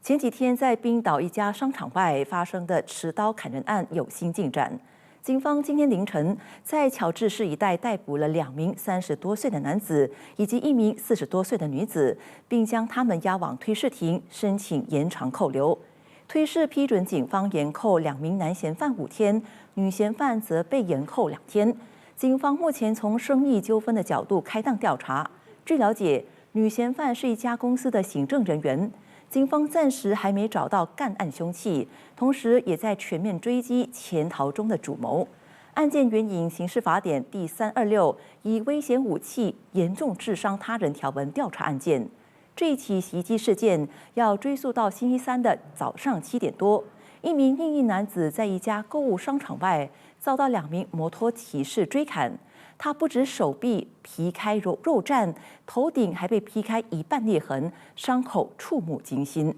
前几天在冰岛一家商场外发生的持刀砍人案有新进展。警方今天凌晨在乔治市一带逮捕了2名30多岁的男子以及1名40多岁的女子，并将他们押往推事庭申请延长扣留。推事批准警方延扣2名男嫌犯5天，女嫌犯则被延扣2天。警方目前从生意纠纷的角度开档调查。据了解，女嫌犯是一家公司的行政人员。警方暂时还没找到干案凶器，同时也在全面追击潜逃中的主谋。案件援引刑事法典第326以危险武器严重致伤他人条文调查案件。这一起袭击事件要追溯到星期三的早上7点多，一名印裔男子在一家购物商场外遭到2名摩托骑士追砍。他不止手臂劈开肉绽，头顶还被劈开一半裂痕，伤口触目惊心。